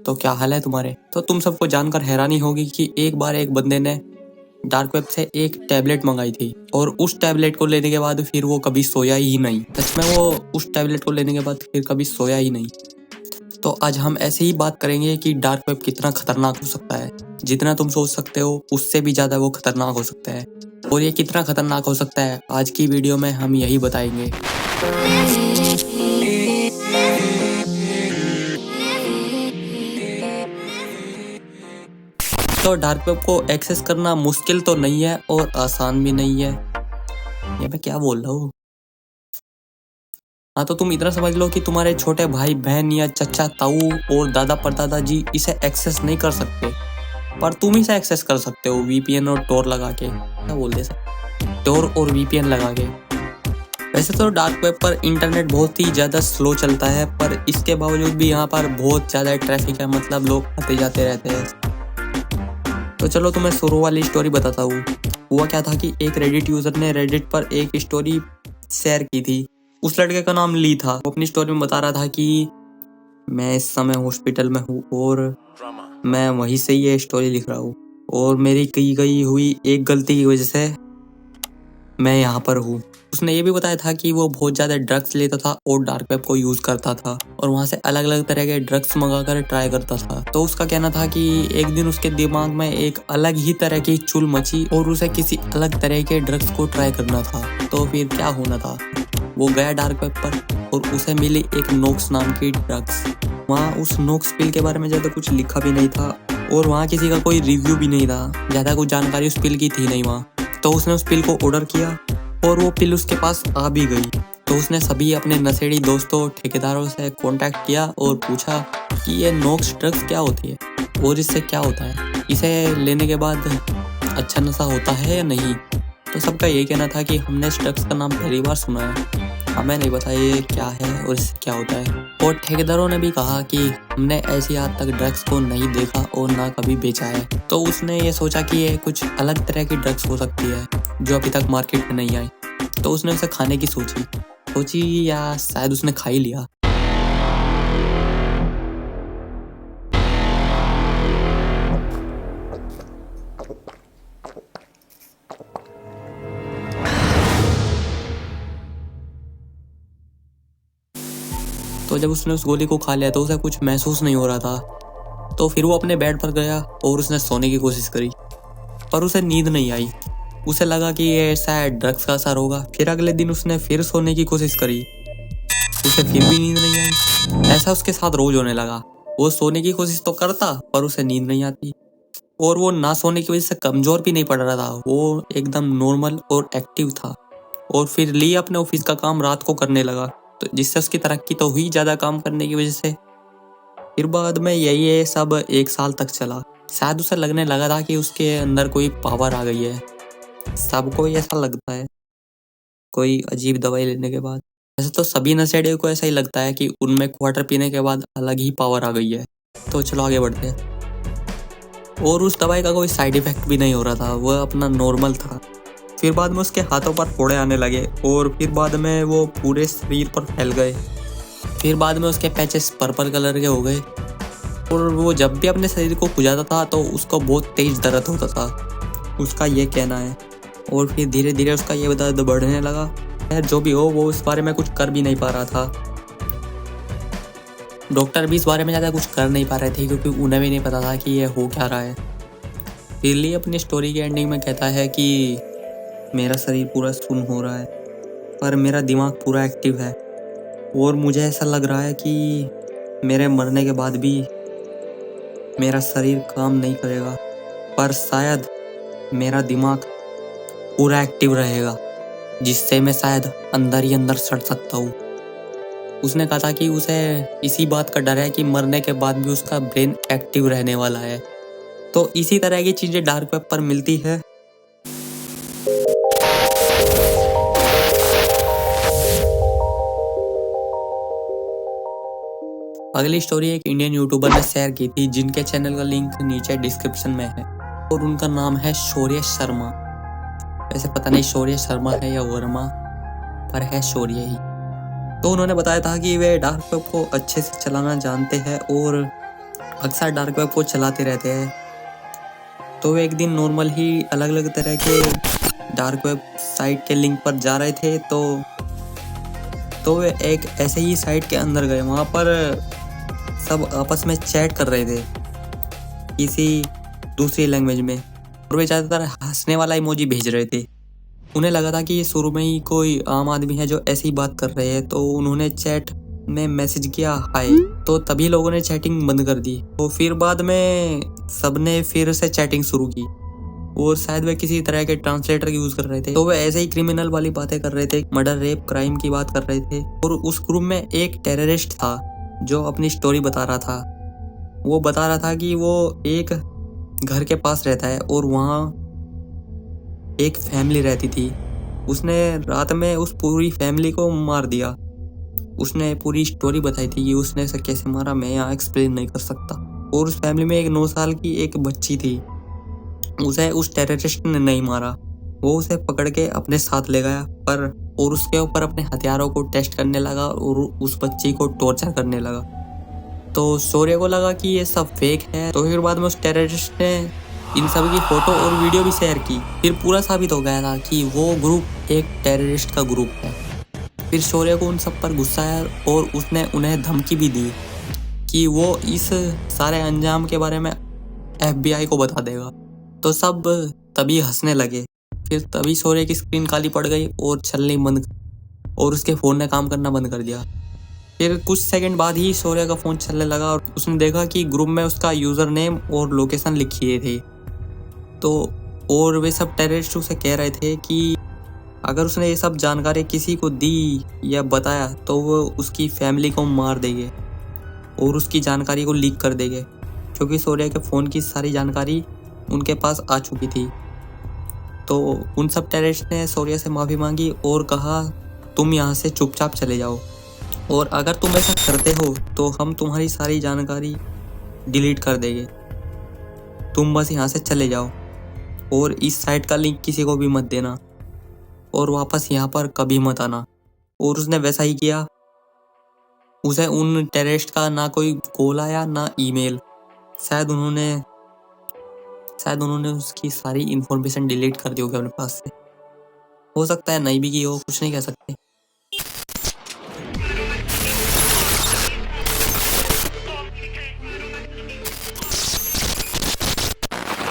तो क्या हाल है तुम्हारे। तो तुम सबको जानकर हैरानी होगी कि एक बार एक बंदे ने डार्क वेब से एक टैबलेट मंगाई थी और उस टैबलेट को लेने के बाद फिर वो कभी सोया ही नहीं। सच में वो उस टैबलेट को लेने के बाद फिर कभी सोया ही नहीं। तो आज हम ऐसे ही बात करेंगे कि डार्क वेब कितना खतरनाक हो सकता है। जितना तुम सोच सकते हो उससे भी ज़्यादा वो खतरनाक हो सकता है। और ये कितना खतरनाक हो सकता है आज की वीडियो में हम यही बताएंगे। तो डार्क वेब को एक्सेस करना मुश्किल तो नहीं है और आसान भी नहीं है। ये मैं क्या बोल रहा हूँ। हाँ, तो तुम इतना समझ लो कि तुम्हारे छोटे भाई बहन या चचा ताऊ और दादा परदादा जी इसे एक्सेस नहीं कर सकते, पर तुम इसे एक्सेस कर सकते हो वीपीएन और टोर लगा के। क्या बोल दे सर, टोर और वीपीएन लगा के। वैसे तो डार्क वेब पर इंटरनेट बहुत ही ज़्यादा स्लो चलता है, पर इसके बावजूद भी यहाँ पर बहुत ज़्यादा ट्रैफिक है, मतलब लोग आते जाते रहते हैं। तो चलो तुम्हें शुरू वाली स्टोरी बताता हूँ। हुआ क्या था कि एक रेडिट यूज़र ने रेडिट पर एक स्टोरी शेयर की थी। उस लड़के का नाम ली था। वो अपनी स्टोरी में बता रहा था कि मैं इस समय हॉस्पिटल में हूँ और मैं वहीं से ये स्टोरी लिख रहा हूँ और मेरी की गई हुई एक गलती की वजह से मैं यहाँ पर हूँ। उसने ये भी बताया था कि वो बहुत ज़्यादा ड्रग्स लेता था और डार्क वेब को यूज़ करता था और वहाँ से अलग अलग तरह के ड्रग्स मंगाकर ट्राई करता था। तो उसका कहना था कि एक दिन उसके दिमाग में एक अलग ही तरह की चुल मची और उसे किसी अलग तरह के ड्रग्स को ट्राई करना था। तो फिर क्या होना था, वो गया डार्क वेब पर और उसे मिली एक नोक्स नाम की ड्रग्स। वहाँ उस नोक्स पिल के बारे में ज़्यादा कुछ लिखा भी नहीं था और वहाँ किसी का कोई रिव्यू भी नहीं था, ज़्यादा कुछ जानकारी उस पिल की थी नहीं वहाँ। तो उसने उस पिल को ऑर्डर किया और वो पिल उसके पास आ भी गई। तो उसने सभी अपने नशेड़ी दोस्तों ठेकेदारों से कांटेक्ट किया और पूछा कि ये नोक्स ड्रग्स क्या होती है और इससे क्या होता है, इसे लेने के बाद अच्छा नशा होता है या नहीं। तो सबका ये कहना था कि हमने इस ड्रग्स का नाम पहली बार सुना है, हमें नहीं पता ये क्या है और इससे क्या होता है। और ठेकेदारों ने भी कहा कि हमने ऐसी आज तक ड्रग्स को नहीं देखा और ना कभी बेचा है। तो उसने ये सोचा कि ये कुछ अलग तरह की ड्रग्स हो सकती है जो अभी तक मार्केट में नहीं आई। तो उसने उसे खाने की सोची या शायद उसने खा ही लिया। तो जब उसने उस गोली को खा लिया तो उसे कुछ महसूस नहीं हो रहा था। तो फिर वो अपने बेड पर गया और उसने सोने की कोशिश करी, पर उसे नींद नहीं आई। उसे लगा कि ये शायद ड्रग्स का असर होगा। फिर अगले दिन उसने फिर सोने की कोशिश करी, उसे फिर भी नींद नहीं आई। ऐसा उसके साथ रोज होने लगा। वो सोने की कोशिश तो करता पर उसे नींद नहीं आती और वो ना सोने की वजह से कमजोर भी नहीं पड़ रहा था, वो एकदम नॉर्मल और एक्टिव था। और फिर ली अपने ऑफिस का काम रात को करने लगा, तो जिससे उसकी तरक्की तो हुई ज़्यादा काम करने की वजह से। फिर बाद में यही सब 1 साल तक चला। शायद उसे लगने लगा था कि उसके अंदर कोई पावर आ गई है। सबको ही ऐसा लगता है कोई अजीब दवाई लेने के बाद। वैसे तो सभी नशेड़ियों को ऐसा ही लगता है कि उनमें क्वार्टर पीने के बाद अलग ही पावर आ गई है। तो चलो आगे बढ़ते हैं। और उस दवाई का कोई साइड इफेक्ट भी नहीं हो रहा था, वह अपना नॉर्मल था। फिर बाद में उसके हाथों पर फोड़े आने लगे और फिर बाद में वो पूरे शरीर पर फैल गए। फिर बाद में उसके पैचेस पर्पल कलर के हो गए और वो जब भी अपने शरीर को खुजाता था तो उसको बहुत तेज दर्द होता था, उसका ये कहना है। और फिर धीरे धीरे उसका ये दर्द बढ़ने लगा। खैर जो भी हो, वो इस बारे में कुछ कर भी नहीं पा रहा था। डॉक्टर भी इस बारे में ज़्यादा कुछ कर नहीं पा रहे थे क्योंकि उन्हें भी नहीं पता था कि ये हो क्या रहा है। बिल्ली अपनी स्टोरी के एंडिंग में कहता है कि मेरा शरीर पूरा सुन्न हो रहा है पर मेरा दिमाग पूरा एक्टिव है और मुझे ऐसा लग रहा है कि मेरे मरने के बाद भी मेरा शरीर काम नहीं करेगा, पर शायद मेरा दिमाग पूरा एक्टिव रहेगा जिससे मैं शायद अंदर ही अंदर सड़ सकता हूँ। उसने कहा था कि उसे इसी बात का डर है कि मरने के बाद भी उसका ब्रेन एक्टिव रहने वाला है। तो इसी तरह की चीज़ें डार्क वेब पर मिलती है। अगली स्टोरी एक इंडियन यूट्यूबर ने शेयर की थी जिनके चैनल का लिंक नीचे डिस्क्रिप्शन में है और उनका नाम है शौर्य शर्मा। वैसे पता नहीं शौर्य शर्मा है या वर्मा, पर है शौर्य ही। तो उन्होंने बताया था कि वे डार्क वेब को अच्छे से चलाना जानते हैं और अक्सर डार्क वेब को चलाते रहते हैं। तो वे एक दिन नॉर्मल ही अलग अलग तरह के डार्क वेब साइट के लिंक पर जा रहे थे। तो वे एक ऐसे ही साइट के अंदर गए। वहाँ पर सब आपस में चैट कर रहे थे किसी दूसरी लैंग्वेज में, और वे ज़्यादातर हंसने वाला इमोजी भेज रहे थे। उन्हें लगा था कि ये शुरू में ही कोई आम आदमी है जो ऐसी बात कर रहे हैं, तो उन्होंने चैट में मैसेज किया हाय। तो तभी लोगों ने चैटिंग बंद कर दी। तो फिर बाद में सबने फिर से चैटिंग शुरू की, और शायद वे किसी तरह के ट्रांसलेटर यूज कर रहे थे। तो वे ऐसे ही क्रिमिनल वाली बातें कर रहे थे, मर्डर रेप क्राइम की बात कर रहे थे। और उस ग्रुप में एक टेररिस्ट था जो अपनी स्टोरी बता रहा था। वो बता रहा था कि वो एक घर के पास रहता है और वहाँ एक फैमिली रहती थी। उसने रात में उस पूरी फैमिली को मार दिया। उसने पूरी स्टोरी बताई थी कि उसने इसे कैसे मारा, मैं यहाँ एक्सप्लेन नहीं कर सकता। और उस फैमिली में एक 9 साल की एक बच्ची थी। उसे उस टेररिस्ट ने नहीं मारा, वो उसे पकड़ के अपने साथ ले गया और उसके ऊपर अपने हथियारों को टेस्ट करने लगा और उस बच्ची को टॉर्चर करने लगा। तो शौर्य को लगा कि ये सब फेक है। तो फिर बाद में उस टेररिस्ट ने इन सब की फोटो और वीडियो भी शेयर की। फिर पूरा साबित हो गया था कि वो ग्रुप एक टेररिस्ट का ग्रुप है। फिर शौर्य को उन सब पर गुस्सा आया और उसने उन्हें धमकी भी दी कि वो इस सारे अंजाम के बारे में FBI को बता देगा। तो सब तभी हंसने लगे। फिर तभी शौर्य की स्क्रीन काली पड़ गई और चलनी बंद, और उसके फ़ोन ने काम करना बंद कर दिया। फिर कुछ सेकंड बाद ही शौर्य का फ़ोन चलने लगा और उसने देखा कि ग्रुप में उसका यूज़र नेम और लोकेशन लिखी थे। तो और वे सब टेररिस्ट उसे कह रहे थे कि अगर उसने ये सब जानकारी किसी को दी या बताया तो वो उसकी फैमिली को मार देंगे और उसकी जानकारी को लीक कर देंगे, क्योंकि शौर्य के फ़ोन की सारी जानकारी उनके पास आ चुकी थी। तो उन सब टेररिस्ट ने शौर्य से माफ़ी मांगी और कहा तुम यहाँ से चुपचाप चले जाओ, और अगर तुम ऐसा करते हो तो हम तुम्हारी सारी जानकारी डिलीट कर देंगे। तुम बस यहाँ से चले जाओ और इस साइट का लिंक किसी को भी मत देना और वापस यहाँ पर कभी मत आना। और उसने वैसा ही किया। उसे उन टेररिस्ट का ना कोई कॉल आया ना ईमेल। शायद उन्होंने उसकी सारी इन्फॉर्मेशन डिलीट कर दी होगी अपने पास से। हो सकता है नहीं भी की हो, कुछ नहीं कह सकते।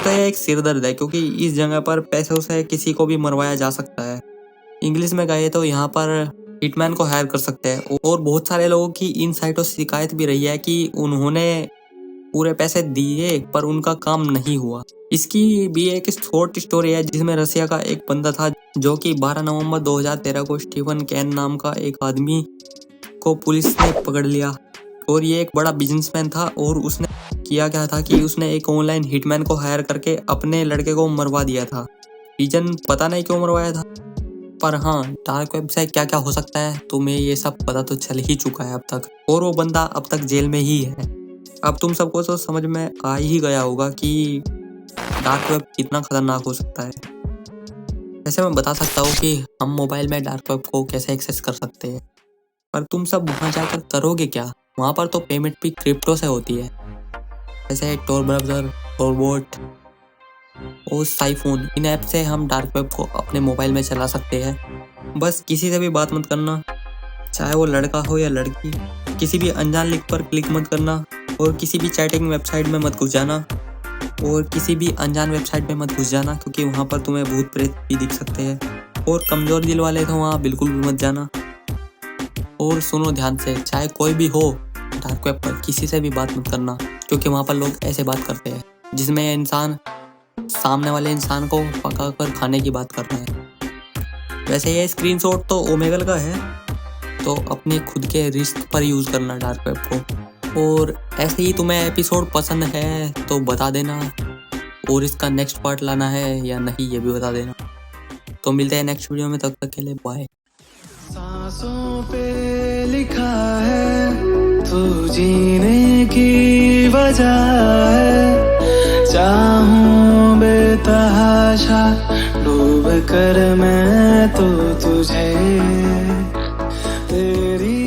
तो यह एक सिरदर्द है, क्योंकि इस जगह पर पैसों से किसी को भी मरवाया जा सकता है। इंग्लिश में कहे तो यहाँ पर हिटमैन को हायर कर सकते हैं। और बहुत सारे लोगों की इन साइटों से शिकायत भी रही है कि उन्होंने पूरे पैसे दिए पर उनका काम नहीं हुआ। इसकी भी एक शॉर्ट स्टोरी है जिसमें रसिया का एक बंदा था जो कि 12 नवंबर 2013 को स्टीफन कैन नाम का एक आदमी को पुलिस ने पकड़ लिया। और ये एक बड़ा बिजनेसमैन था और उसने किया क्या था कि उसने एक ऑनलाइन हिटमैन को हायर करके अपने लड़के को मरवा दिया था। रीजन पता नहीं क्यों मरवाया था, पर हाँ डार्क वेब से क्या क्या हो सकता है तुम्हें ये सब पता तो चल ही चुका है अब तक। और वो बंदा अब तक जेल में ही है। अब तुम सबको तो समझ में आ ही गया होगा कि डार्क वेब कितना खतरनाक हो सकता है। वैसे मैं बता सकता हूँ कि हम मोबाइल में डार्क वेब को कैसे एक्सेस कर सकते हैं, पर तुम सब वहाँ जाकर करोगे क्या? वहाँ पर तो पेमेंट भी क्रिप्टो से होती है, जैसे टोर ब्राउज़र, टोरबोट और साइफोन। इन ऐप से हम डार्क वेब को अपने मोबाइल में चला सकते हैं। बस किसी से भी बात मत करना, चाहे वो लड़का हो या लड़की। किसी भी अनजान लिंक पर क्लिक मत करना, और किसी भी चैटिंग वेबसाइट में मत घुस जाना, और किसी भी अनजान वेबसाइट में मत घुस जाना, क्योंकि वहाँ पर तुम्हें भूत प्रेत भी दिख सकते हैं। और कमज़ोर दिल वाले तो वहाँ बिल्कुल भी मत जाना। और सुनो ध्यान से, चाहे कोई भी हो, डार्क वेब पर किसी से भी बात मत करना, क्योंकि वहाँ पर लोग ऐसे बात करते हैं जिसमें इंसान सामने वाले इंसान को पका कर खाने की बात कर रहा है। वैसे ये स्क्रीनशॉट तो ओमेगल का है, तो अपने खुद के रिस्क पर यूज़ करना डार्क वेब को। और ऐसे ही तुम्हें एपिसोड पसंद है तो बता देना, और इसका नेक्स्ट पार्ट लाना है या नहीं ये भी बता देना। तो मिलते हैं नेक्स्ट वीडियो में, तब तक के लिए बाय। सांसों पे लिखा है तू जीने की वजह है, चाहूं बेतहाशा डूब कर मैं तो तुझे तेरी